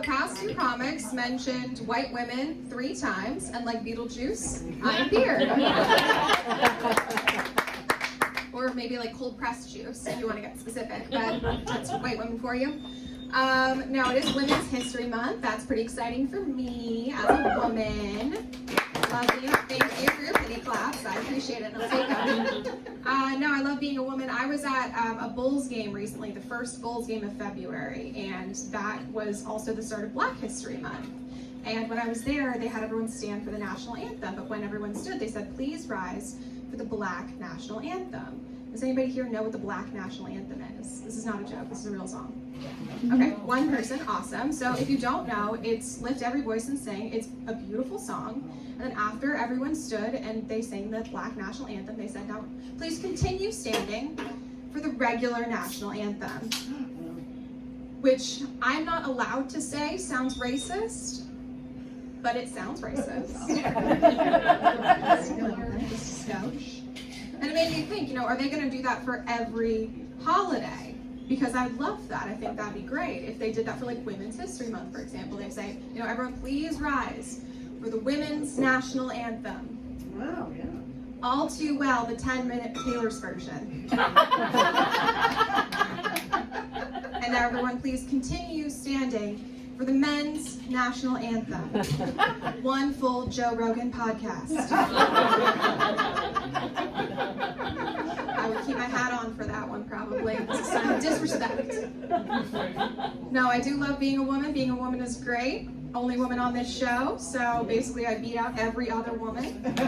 past two comics mentioned white women 3 times, and like Beetlejuice, I appeared. Or maybe like cold pressed juice, if you want to get specific, but that's white women for you. Now it is Women's History Month. That's pretty exciting for me as a woman. Love you. Thank you for your pity claps. I appreciate it, and I'll take them. No, I love being a woman. I was at a Bulls game recently, the first Bulls game of February, and that was also the start of Black History Month. And when I was there, they had everyone stand for the national anthem, but when everyone stood, they said, please rise for the Black National Anthem. Does anybody here know what the Black National Anthem is? This is not a joke, this is a real song. Okay, one person, awesome. So if you don't know, it's Lift Every Voice and Sing. It's a beautiful song. And then after everyone stood and they sang the Black National Anthem, they said, now please continue standing for the regular national anthem. Which I'm not allowed to say sounds racist, but it sounds racist. And it made me think, are they gonna do that for every holiday? Because I'd love that. I think that'd be great. If they did that for like Women's History Month, for example, they'd say, everyone please rise for the Women's National Anthem. Wow, yeah. All too well, the 10-minute Taylor's version. And now everyone please continue standing for the Men's National Anthem. One full Joe Rogan podcast. I would keep my hat on for that one, probably. This is some disrespect. No, I do love being a woman. Being a woman is great. Only woman on this show, so basically I beat out every other woman. It's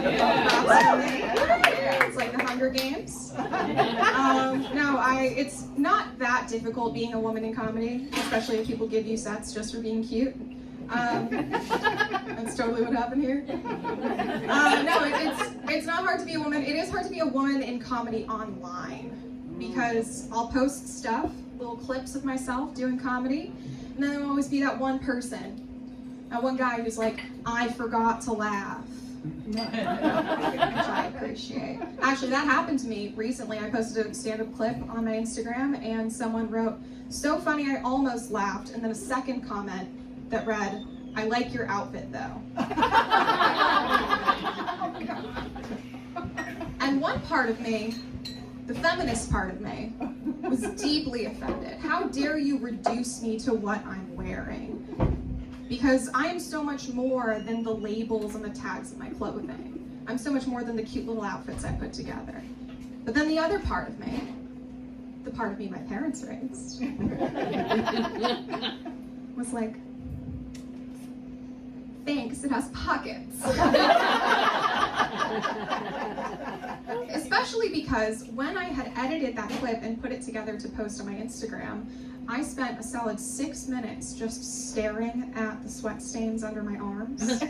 like the Hunger Games. It's not that difficult being a woman in comedy, especially if people give you sets just for being cute. That's totally what happened here. It's not hard to be a woman. It is hard to be a woman in comedy online because I'll post stuff, little clips of myself doing comedy, and then there'll always be that one person, that one guy who's like, I forgot to laugh. Which I appreciate. Actually, that happened to me recently. I posted a stand-up clip on my Instagram and someone wrote, so funny I almost laughed, and then a second comment that read, I like your outfit though. And one part of me, the feminist part of me, was deeply offended. How dare you reduce me to what I'm wearing? Because I am so much more than the labels and the tags of my clothing. I'm so much more than the cute little outfits I put together. But then the other part of me, the part of me my parents raised, was like, thanks, it has pockets. Especially because when I had edited that clip and put it together to post on my Instagram, I spent a solid 6 minutes just staring at the sweat stains under my arms,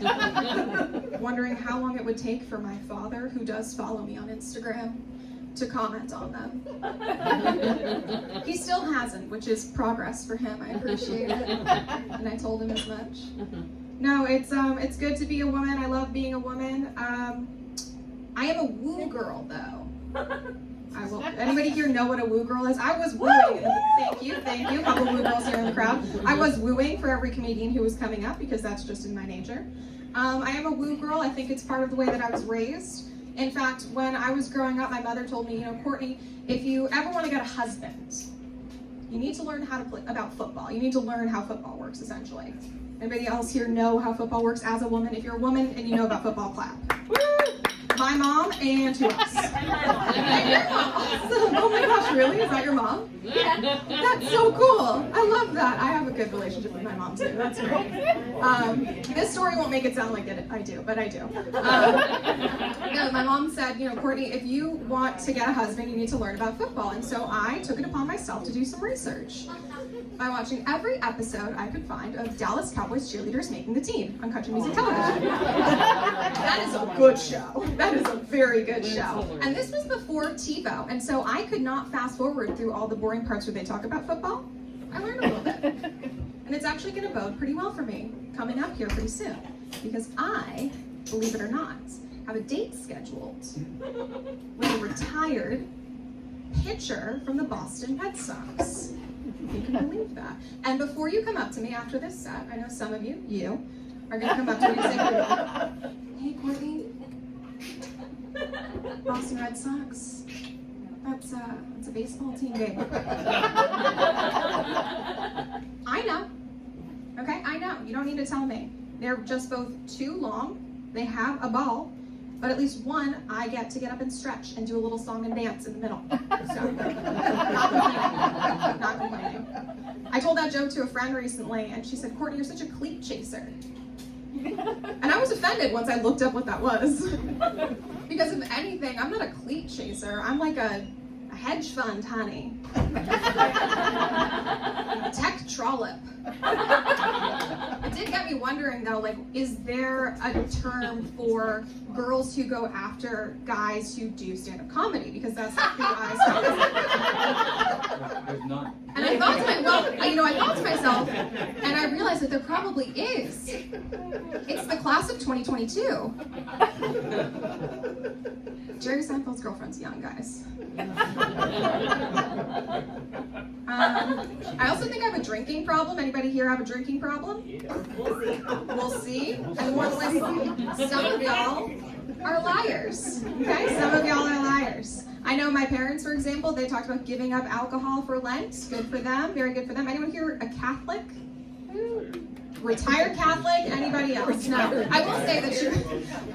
wondering how long it would take for my father, who does follow me on Instagram, to comment on them. He still hasn't, which is progress for him. I appreciate it, and I told him as much. No, it's good to be a woman. I love being a woman. I am a woo girl, though. Anybody here know what a woo girl is? I was wooing. Thank you. A couple woo girls here in the crowd. I was wooing for every comedian who was coming up because that's just in my nature. I am a woo girl. I think it's part of the way that I was raised. In fact, when I was growing up, my mother told me, Courtney, if you ever want to get a husband, you need to learn how to play about football. You need to learn how football works, essentially. Anybody else here know how football works as a woman? If you're a woman and you know about football, clap. My mom and who else? And your mom. Awesome. Oh my gosh, really? Is that your mom? Yeah. That's so cool. I love that. I have a good relationship with my mom too. That's great. This story won't make it sound like I do, but I do. No, my mom said, Courtney, if you want to get a husband, you need to learn about football. And so I took it upon myself to do some research by watching every episode I could find of Dallas Cowboys cheerleaders making the team on country music television. That is a good show. That is a very good show. And this was before TiVo, and so I could not fast forward through all the boring parts where they talk about football. I learned a little bit. And it's actually going to bode pretty well for me coming up here pretty soon, because I, believe it or not, have a date scheduled with a retired pitcher from the Boston Red Sox. if you can believe that. And before you come up to me after this set, I know some of you are going to come up to me and say, hey, Courtney, Boston Red Sox, that's a baseball team game. I know. Okay, I know. You don't need to tell me. They're just both too long. They have a ball, but at least one, I get to get up and stretch and do a little song and dance in the middle. So, not complaining. I told that joke to a friend recently, and she said, Courtney, you're such a cleat chaser. And I was offended once I looked up what that was. Because if anything, I'm not a cleat chaser. I'm like a hedge fund, honey. Tech trollop. It did get me wondering though, like, is there a term for girls who go after guys who do stand-up comedy? Because that's like who I There's not. And I thought to myself, and I realized that there probably is. It's the class of 2022. Jerry Seinfeld's girlfriend's young, guys. I also think I have a drinking problem. Anybody here have a drinking problem? We'll see. And more than likely, some of y'all are liars. Okay? Some of y'all are liars. I know my parents, for example, they talked about giving up alcohol for Lent. Good for them. Very good for them. Anyone here a Catholic? Retired Catholic? Anybody else? No. I will say that,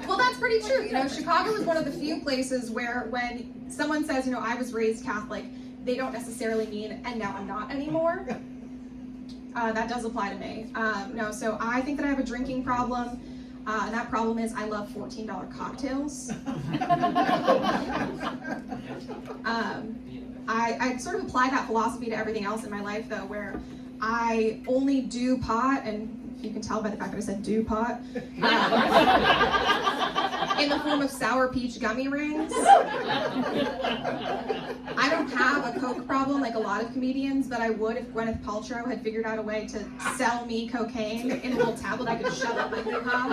well, that's pretty true. You know, Chicago is one of the few places where when someone says, you know, I was raised Catholic, they don't necessarily mean, and now I'm not anymore. That does apply to me. No, so I think that I have a drinking problem. And that problem is I love $14 cocktails. I sort of apply that philosophy to everything else in my life, though, where I only do pot, and if you can tell by the fact that I said do pot, in the form of sour peach gummy rings. I don't have a coke problem like a lot of comedians, but I would if Gwyneth Paltrow had figured out a way to sell me cocaine in a little tablet I could shove up my hoo-ha.